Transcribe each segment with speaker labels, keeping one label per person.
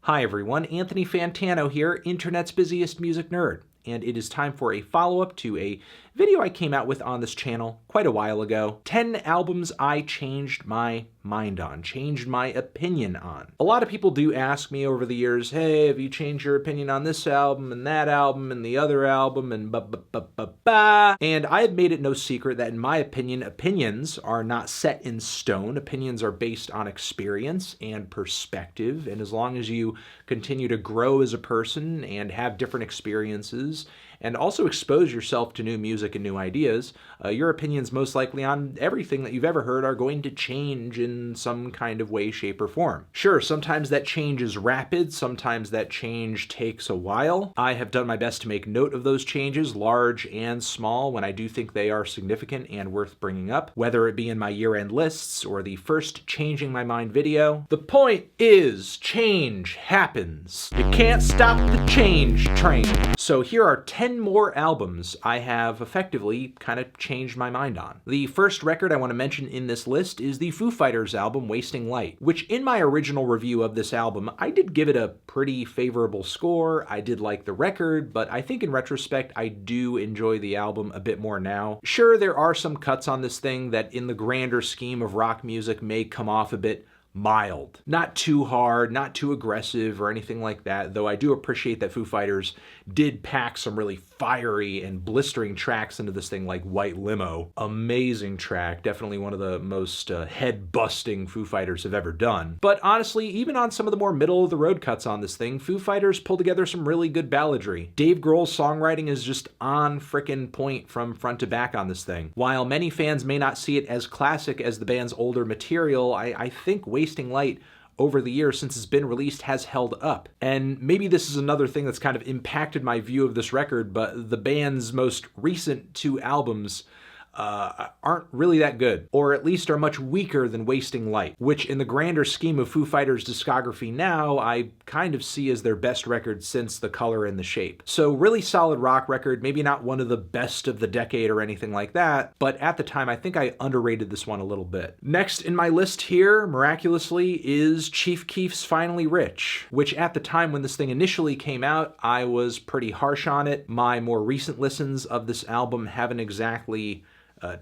Speaker 1: Hi everyone, Anthony Fantano here, internet's busiest music nerd, and it is time for a follow-up to a video I came out with on this channel quite a while ago. 10 albums I changed my mind on, changed my opinion on. A lot of people do ask me over the years, hey, have you changed your opinion on this album and that album and the other album and ba-ba-ba-ba-ba? And I have made it no secret that in my opinion, opinions are not set in stone. Opinions are based on experience and perspective, and as long as you continue to grow as a person and have different experiences and also expose yourself to new music and new ideas, your opinions most likely on everything that you've ever heard are going to change in some kind of way, shape, or form. Sure, sometimes that change is rapid, sometimes that change takes a while. I have done my best to make note of those changes, large and small, when I do think they are significant and worth bringing up, whether it be in my year-end lists or the first Changing My Mind video. The point is, change happens. You can't stop the change train. So here are 10 more albums I have effectively kind of changed my mind on. The first record I want to mention in this list is the Foo Fighters album Wasting Light, which in my original review of this album, I did give it a pretty favorable score. I did like the record, but I think in retrospect, I do enjoy the album a bit more now. Sure, there are some cuts on this thing that in the grander scheme of rock music may come off a bit mild. Not too hard, not too aggressive or anything like that, though I do appreciate that Foo Fighters did pack some really fiery and blistering tracks into this thing like White Limo. Amazing track, definitely one of the most head-busting Foo Fighters have ever done. But honestly, even on some of the more middle-of-the-road cuts on this thing, Foo Fighters pulled together some really good balladry. Dave Grohl's songwriting is just on frickin' point from front to back on this thing. While many fans may not see it as classic as the band's older material, I think Wasting Light over the years since it's been released has held up. And maybe this is another thing that's kind of impacted my view of this record, but the band's most recent two albums aren't really that good, or at least are much weaker than Wasting Light, which in the grander scheme of Foo Fighters' discography now, I kind of see as their best record since The Color and the Shape. So really solid rock record, maybe not one of the best of the decade or anything like that, but at the time I think I underrated this one a little bit. Next in my list here, miraculously, is Chief Keef's Finally Rich, which at the time when this thing initially came out, I was pretty harsh on it. My more recent listens of this album haven't exactly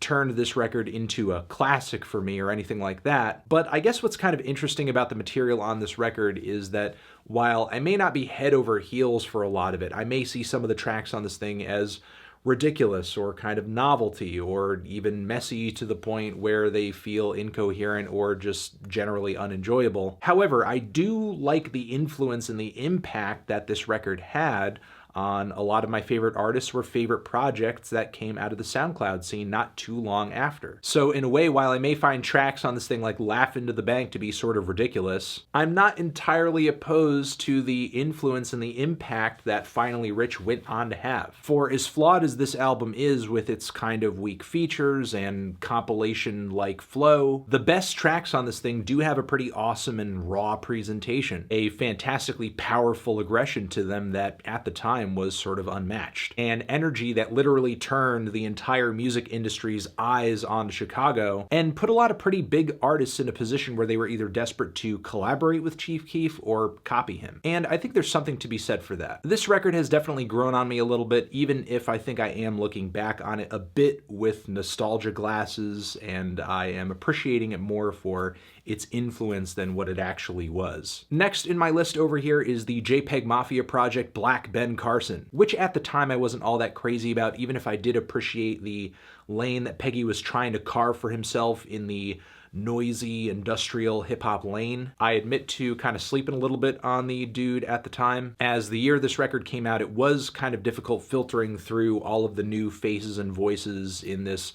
Speaker 1: turned this record into a classic for me or anything like that. But I guess what's kind of interesting about the material on this record is that while I may not be head over heels for a lot of it, I may see some of the tracks on this thing as ridiculous or kind of novelty or even messy to the point where they feel incoherent or just generally unenjoyable. However, I do like the influence and the impact that this record had on a lot of my favorite artists or favorite projects that came out of the SoundCloud scene not too long after. So in a way, while I may find tracks on this thing like Laugh Into the Bank to be sort of ridiculous, I'm not entirely opposed to the influence and the impact that Finally Rich went on to have. For as flawed as this album is with its kind of weak features and compilation-like flow, the best tracks on this thing do have a pretty awesome and raw presentation, a fantastically powerful aggression to them that at the time was sort of unmatched, and energy that literally turned the entire music industry's eyes on Chicago and put a lot of pretty big artists in a position where they were either desperate to collaborate with Chief Keef or copy him. And I think there's something to be said for that. This record has definitely grown on me a little bit, even if I think I am looking back on it a bit with nostalgia glasses, and I am appreciating it more for its influence than what it actually was. Next in my list over here is the JPEG Mafia project Black Ben Carson, which at the time I wasn't all that crazy about, even if I did appreciate the lane that Peggy was trying to carve for himself in the noisy industrial hip-hop lane. I admit to kind of sleeping a little bit on the dude at the time. As the year this record came out, it was kind of difficult filtering through all of the new faces and voices in this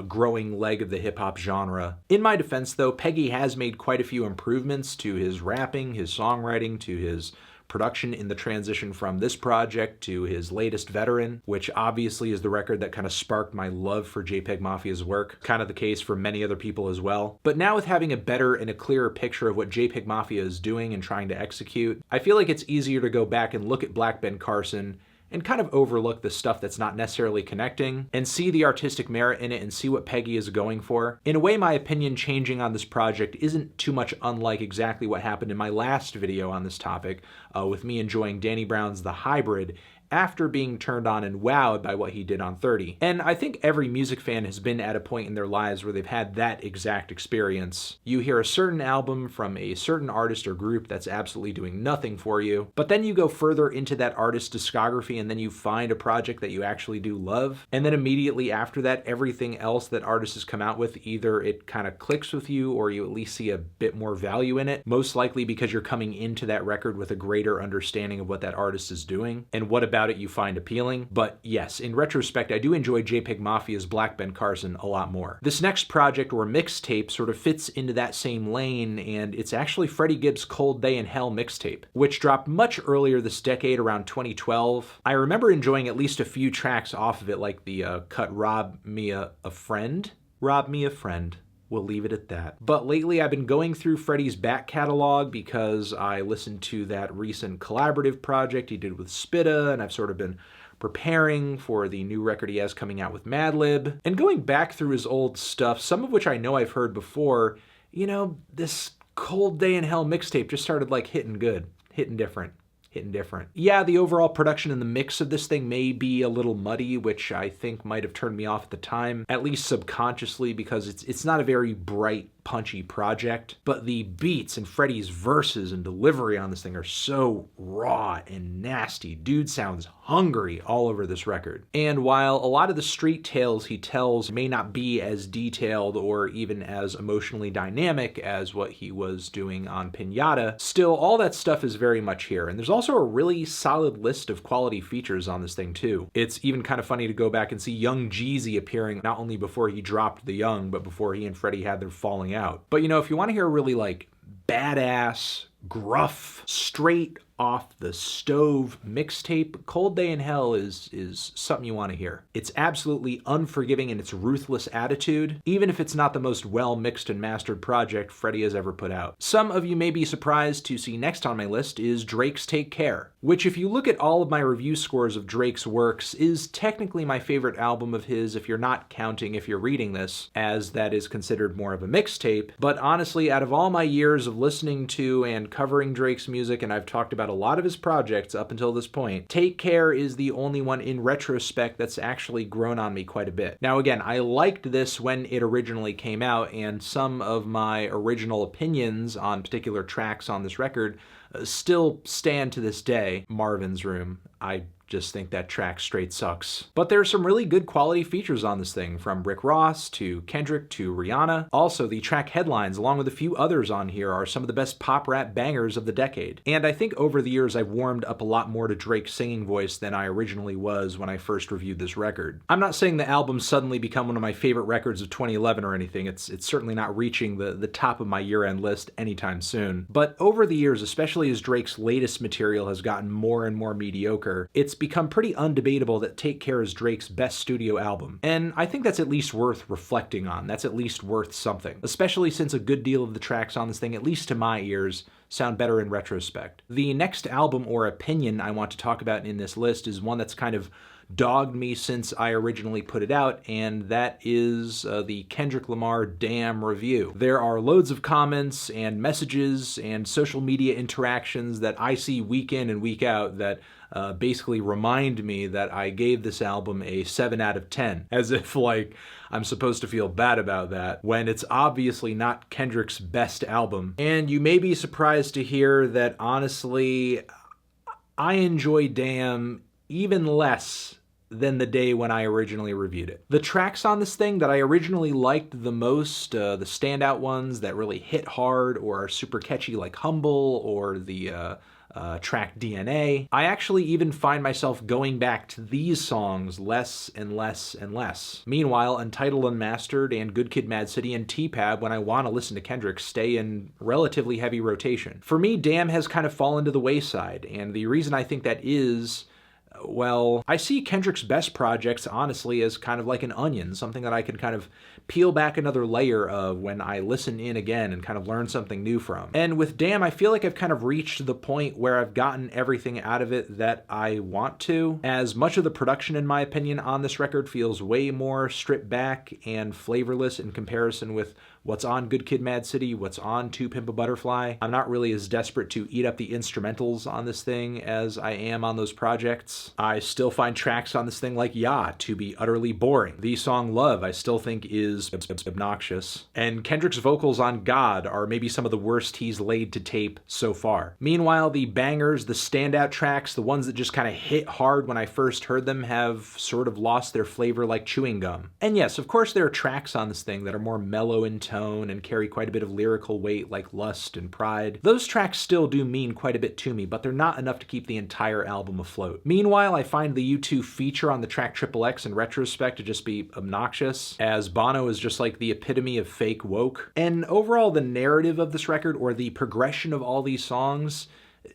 Speaker 1: growing leg of the hip-hop genre. In my defense, though, Peggy has made quite a few improvements to his rapping, his songwriting, to his production in the transition from this project to his latest Veteran, which obviously is the record that kind of sparked my love for JPEG Mafia's work. Kind of the case for many other people as well. But now with having a better and a clearer picture of what JPEG Mafia is doing and trying to execute, I feel like it's easier to go back and look at Black Ben Carson and kind of overlook the stuff that's not necessarily connecting and see the artistic merit in it and see what Peggy is going for. In a way, my opinion changing on this project isn't too much unlike exactly what happened in my last video on this topic, with me enjoying Danny Brown's The Hybrid after being turned on and wowed by what he did on 30. And I think every music fan has been at a point in their lives where they've had that exact experience. You hear a certain album from a certain artist or group that's absolutely doing nothing for you, but then you go further into that artist's discography and then you find a project that you actually do love, and then immediately after that, everything else that artist has come out with, either it kind of clicks with you or you at least see a bit more value in it, most likely because you're coming into that record with a greater understanding of what that artist is doing and what about it you find appealing. But yes, in retrospect, I do enjoy JPEG Mafia's Black Ben Carson a lot more. This next project or mixtape sort of fits into that same lane, and it's actually Freddie Gibbs' Cold Day in Hell mixtape, which dropped much earlier this decade, around 2012. I remember enjoying at least a few tracks off of it, like the cut Rob Me a Friend. Rob Me a Friend. We'll leave it at that. But lately I've been going through Freddie's back catalog because I listened to that recent collaborative project he did with Spitta, and I've sort of been preparing for the new record he has coming out with Madlib. And going back through his old stuff, some of which I know I've heard before, you know, this Cold Day in Hell mixtape just started like hitting good, hitting different. Yeah, the overall production and the mix of this thing may be a little muddy, which I think might have turned me off at the time, at least subconsciously, because it's not a very bright, punchy project, but the beats and Freddie's verses and delivery on this thing are so raw and nasty. Dude sounds hungry all over this record. And while a lot of the street tales he tells may not be as detailed or even as emotionally dynamic as what he was doing on Pinata, still all that stuff is very much here. And there's also a really solid list of quality features on this thing too. It's even kind of funny to go back and see Young Jeezy appearing not only before he dropped The Young, but before he and Freddie had their falling out. But you know, if you want to hear a really like badass, gruff, straight off the stove mixtape, Cold Day in Hell is something you want to hear. It's absolutely unforgiving in its ruthless attitude, even if it's not the most well mixed and mastered project Freddie has ever put out. Some of you may be surprised to see next on my list is Drake's Take Care, which if you look at all of my review scores of Drake's works is technically my favorite album of his, if you're not counting if you're reading this, as that is considered more of a mixtape. But honestly, out of all my years of listening to and covering Drake's music, and I've talked about a lot of his projects up until this point, Take Care is the only one in retrospect that's actually grown on me quite a bit. Now again, I liked this when it originally came out, and some of my original opinions on particular tracks on this record still stand to this day. Marvin's Room, I just think that track straight sucks. But there's some really good quality features on this thing, from Rick Ross to Kendrick to Rihanna. Also, the track headlines, along with a few others on here, are some of the best pop rap bangers of the decade. And I think over the years I've warmed up a lot more to Drake's singing voice than I originally was when I first reviewed this record. I'm not saying the album's suddenly become one of my favorite records of 2011 or anything. It's certainly not reaching the top of my year-end list anytime soon. But over the years, especially as Drake's latest material has gotten more and more mediocre, it's become pretty undebatable that Take Care is Drake's best studio album. And I think that's at least worth reflecting on. That's at least worth something. Especially since a good deal of the tracks on this thing, at least to my ears, sound better in retrospect. The next album or opinion I want to talk about in this list is one that's kind of dogged me since I originally put it out, and that is the Kendrick Lamar Damn review. There are loads of comments and messages and social media interactions that I see week in and week out that basically remind me that I gave this album a 7 out of 10, as if like I'm supposed to feel bad about that, when it's obviously not Kendrick's best album. And you may be surprised to hear that honestly, I enjoy Damn even less than the day when I originally reviewed it. The tracks on this thing that I originally liked the most, the standout ones that really hit hard or are super catchy like Humble or the track DNA, I actually even find myself going back to these songs less and less and less. Meanwhile, Untitled Unmastered and Good Kid Mad City and T-Pab, when I want to listen to Kendrick, stay in relatively heavy rotation. For me, Damn has kind of fallen to the wayside, and the reason I think that is, well, I see Kendrick's best projects, honestly, as kind of like an onion, something that I can kind of peel back another layer of when I listen in again and kind of learn something new from. And with Damn, I feel like I've kind of reached the point where I've gotten everything out of it that I want to, as much of the production, in my opinion, on this record feels way more stripped back and flavorless in comparison with what's on Good Kid, Mad City, what's on To Pimp a Butterfly. I'm not really as desperate to eat up the instrumentals on this thing as I am on those projects. I still find tracks on this thing like Ya to be utterly boring. The song Love I still think is obnoxious. And Kendrick's vocals on God are maybe some of the worst he's laid to tape so far. Meanwhile, the bangers, the standout tracks, the ones that just kind of hit hard when I first heard them have sort of lost their flavor like chewing gum. And yes, of course there are tracks on this thing that are more mellow in tone and carry quite a bit of lyrical weight like Lust and Pride. Those tracks still do mean quite a bit to me, but they're not enough to keep the entire album afloat. Meanwhile, I find the U2 feature on the track Triple X in retrospect to just be obnoxious, as Bono is just like the epitome of fake woke. And overall, the narrative of this record, or the progression of all these songs,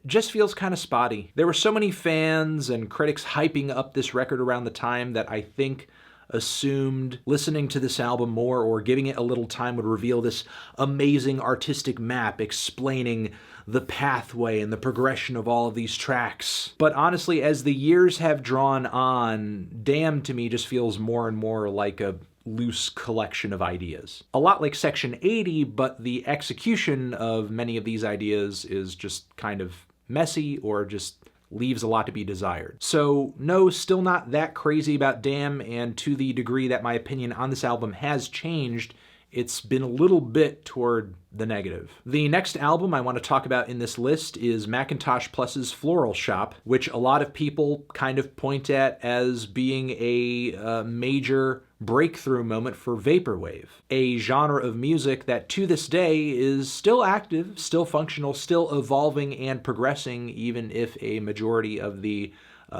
Speaker 1: just feels kind of spotty. There were so many fans and critics hyping up this record around the time that I think assumed listening to this album more or giving it a little time would reveal this amazing artistic map explaining the pathway and the progression of all of these tracks. But honestly, as the years have drawn on, Damn to me just feels more and more like a loose collection of ideas. A lot like Section 80, but the execution of many of these ideas is just kind of messy or just leaves a lot to be desired. So no, still not that crazy about Damn, and to the degree that my opinion on this album has changed, it's been a little bit toward the negative. The next album I want to talk about in this list is McIntosh Plus's Floral Shop, which a lot of people kind of point at as being a major breakthrough moment for vaporwave, a genre of music that to this day is still active, still functional, still evolving and progressing, even if a majority of the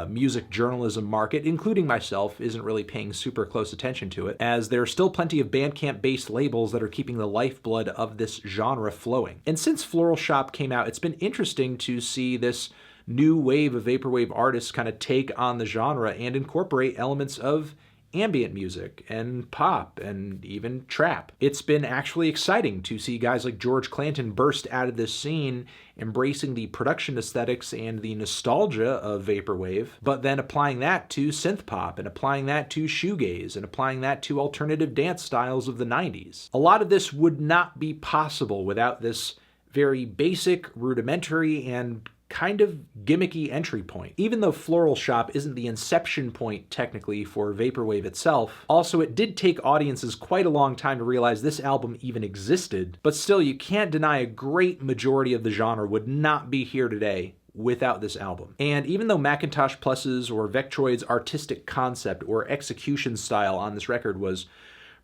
Speaker 1: music journalism market, including myself, isn't really paying super close attention to it, as there are still plenty of Bandcamp-based labels that are keeping the lifeblood of this genre flowing. And since Floral Shop came out, it's been interesting to see this new wave of vaporwave artists kind of take on the genre and incorporate elements of ambient music and pop and even trap. It's been actually exciting to see guys like George Clanton burst out of this scene, embracing the production aesthetics and the nostalgia of vaporwave, but then applying that to synth pop and applying that to shoegaze and applying that to alternative dance styles of the 90s. A lot of this would not be possible without this very basic, rudimentary, and kind of gimmicky entry point. Even though Floral Shop isn't the inception point technically for vaporwave itself, also it did take audiences quite a long time to realize this album even existed, but still you can't deny a great majority of the genre would not be here today without this album. And even though McIntosh Plus's or Vectroid's artistic concept or execution style on this record was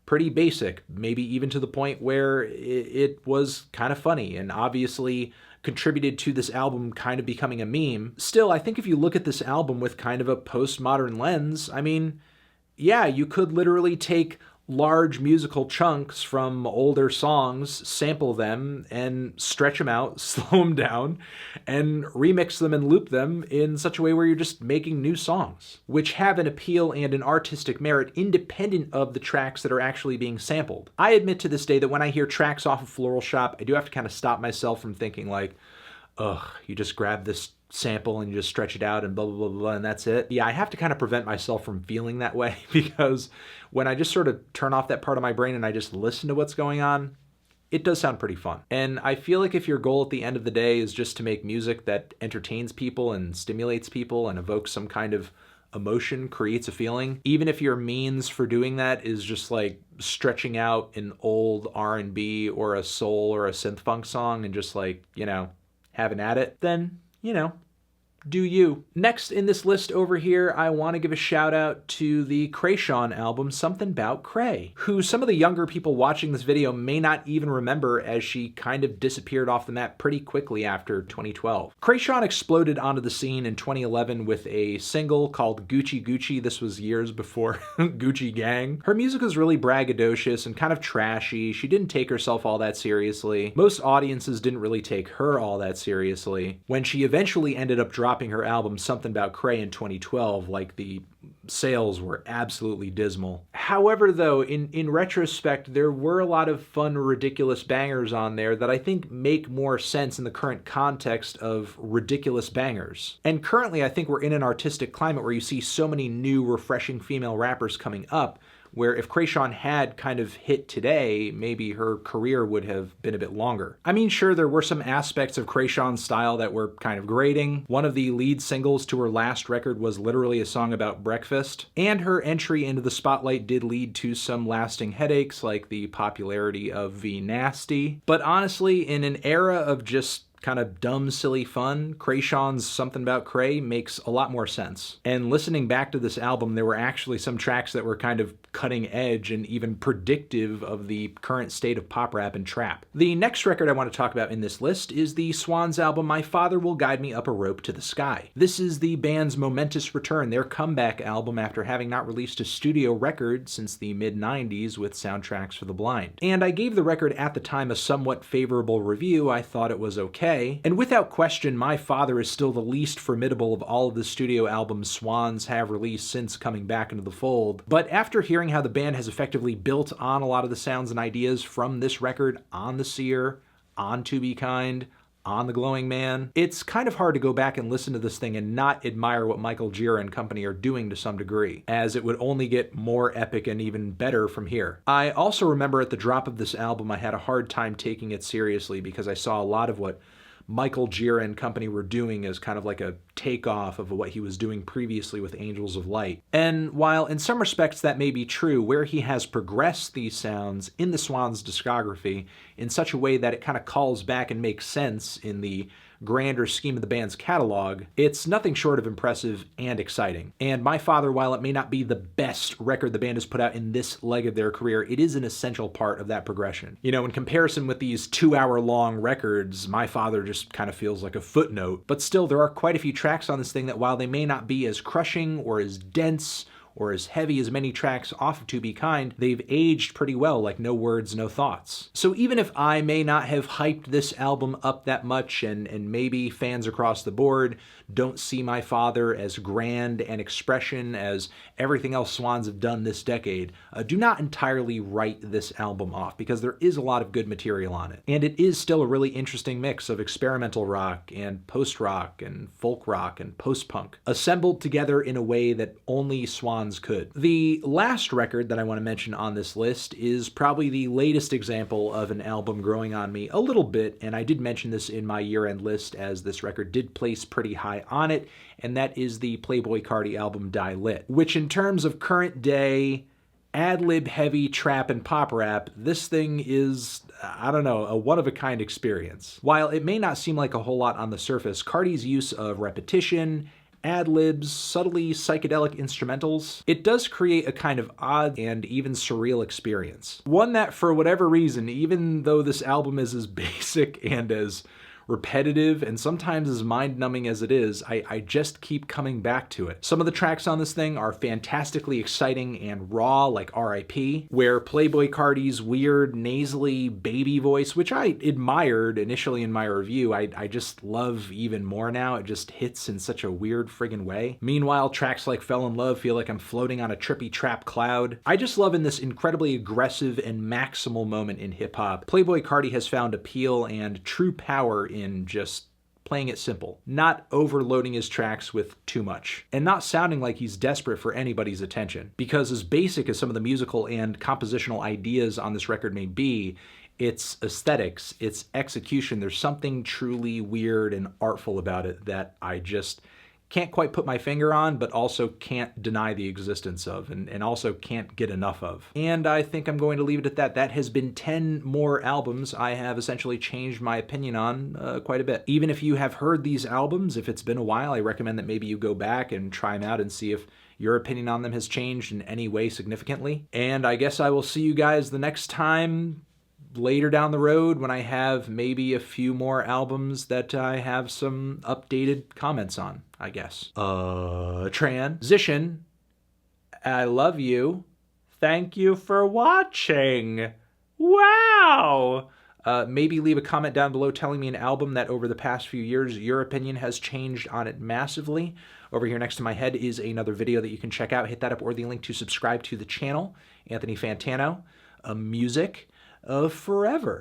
Speaker 1: pretty basic, maybe even to the point where it was kind of funny and obviously contributed to this album kind of becoming a meme. Still, I think if you look at this album with kind of a postmodern lens, I mean, yeah, you could literally take large musical chunks from older songs, sample them, and stretch them out, slow them down, and remix them and loop them in such a way where you're just making new songs, which have an appeal and an artistic merit independent of the tracks that are actually being sampled. I admit to this day that when I hear tracks off of Floral Shop, I do have to kind of stop myself from thinking like, ugh, you just grab this sample and you just stretch it out and blah, blah, blah, blah, and that's it. Yeah, I have to kind of prevent myself from feeling that way because when I just sort of turn off that part of my brain and I just listen to what's going on, it does sound pretty fun. And I feel like if your goal at the end of the day is just to make music that entertains people and stimulates people and evokes some kind of emotion, creates a feeling, even if your means for doing that is just like stretching out an old R&B or a soul or a synth funk song and just like, you know, having at it, then, you know, do you. Next in this list over here, I want to give a shout out to the Krayshawn album, Something 'Bout Cray, who some of the younger people watching this video may not even remember as she kind of disappeared off the map pretty quickly after 2012. Krayshawn exploded onto the scene in 2011 with a single called Gucci Gucci. This was years before Gucci Gang. Her music was really braggadocious and kind of trashy. She didn't take herself all that seriously. Most audiences didn't really take her all that seriously. When she eventually ended up dropping dropping her album Something About Cray in 2012, like the sales were absolutely dismal. However, though, in retrospect, there were a lot of fun, ridiculous bangers on there that I think make more sense in the current context of ridiculous bangers. And currently, I think we're in an artistic climate where you see so many new, refreshing female rappers coming up, where if Krayshawn had kind of hit today, maybe her career would have been a bit longer. I mean, sure, there were some aspects of Krayshawn's style that were kind of grating. One of the lead singles to her last record was literally a song about breakfast, and her entry into the spotlight did lead to some lasting headaches, like the popularity of V Nasty. But honestly, in an era of just kind of dumb, silly fun, Krayshawn's Something About Cray makes a lot more sense. And listening back to this album, there were actually some tracks that were kind of cutting edge and even predictive of the current state of pop rap and trap. The next record I want to talk about in this list is the Swans album My Father Will Guide Me Up a Rope to the Sky. This is the band's momentous return, their comeback album after having not released a studio record since the mid-90s with Soundtracks for the Blind. And I gave the record at the time a somewhat favorable review. I thought it was okay. And without question, My Father is still the least formidable of all of the studio albums Swans have released since coming back into the fold. But after hearing how the band has effectively built on a lot of the sounds and ideas from this record on The Seer, on To Be Kind, on The Glowing Man, it's kind of hard to go back and listen to this thing and not admire what Michael Gira and company are doing to some degree, as it would only get more epic and even better from here. I also remember at the drop of this album, I had a hard time taking it seriously because I saw a lot of what Michael Gira and company were doing as kind of like a takeoff of what he was doing previously with Angels of Light. And while in some respects that may be true, where he has progressed these sounds in the Swans discography in such a way that it kind of calls back and makes sense in the grander scheme of the band's catalog, it's nothing short of impressive and exciting. And My Father, while it may not be the best record the band has put out in this leg of their career, it is an essential part of that progression. You know, in comparison with these 2-hour-long records, My Father just kind of feels like a footnote. But still, there are quite a few tracks on this thing that, while they may not be as crushing or as dense or as heavy as many tracks off of To Be Kind, they've aged pretty well, like No Words, No Thoughts. So even if I may not have hyped this album up that much, and maybe fans across the board don't see My Father as grand an expression as everything else Swans have done this decade, do not entirely write this album off, because there is a lot of good material on it. And it is still a really interesting mix of experimental rock and post-rock and folk rock and post-punk, assembled together in a way that only Swans could. The last record that I want to mention on this list is probably the latest example of an album growing on me a little bit, and I did mention this in my year-end list as this record did place pretty high on it, and that is the Playboi Carti album Die Lit, which in terms of current day ad-lib heavy trap and pop rap, this thing is, I don't know, a one-of-a-kind experience. While it may not seem like a whole lot on the surface, Carti's use of repetition, ad-libs, subtly psychedelic instrumentals, it does create a kind of odd and even surreal experience. One that, for whatever reason, even though this album is as basic and as repetitive and sometimes as mind-numbing as it is, I just keep coming back to it. Some of the tracks on this thing are fantastically exciting and raw, like R.I.P., where Playboi Carti's weird, nasally baby voice, which I admired initially in my review, I just love even more now. It just hits in such a weird friggin' way. Meanwhile, tracks like Fell in Love feel like I'm floating on a trippy trap cloud. I just love in this incredibly aggressive and maximal moment in hip-hop, Playboi Carti has found appeal and true power in just playing it simple, not overloading his tracks with too much, and not sounding like he's desperate for anybody's attention. Because as basic as some of the musical and compositional ideas on this record may be, its aesthetics, its execution, there's something truly weird and artful about it that I just can't quite put my finger on, but also can't deny the existence of, and also can't get enough of. And I think I'm going to leave it at that. That has been 10 more albums I have essentially changed my opinion on quite a bit. Even if you have heard these albums, if it's been a while, I recommend that maybe you go back and try them out and see if your opinion on them has changed in any way significantly. And I guess I will see you guys the next time later down the road when I have maybe a few more albums that I have some updated comments on, I guess. Transition. I love you. Thank you for watching. Wow! Maybe leave a comment down below telling me an album that over the past few years your opinion has changed on it massively. Over here next to my head is another video that you can check out. Hit that up or the link to subscribe to the channel. Anthony Fantano, music of forever.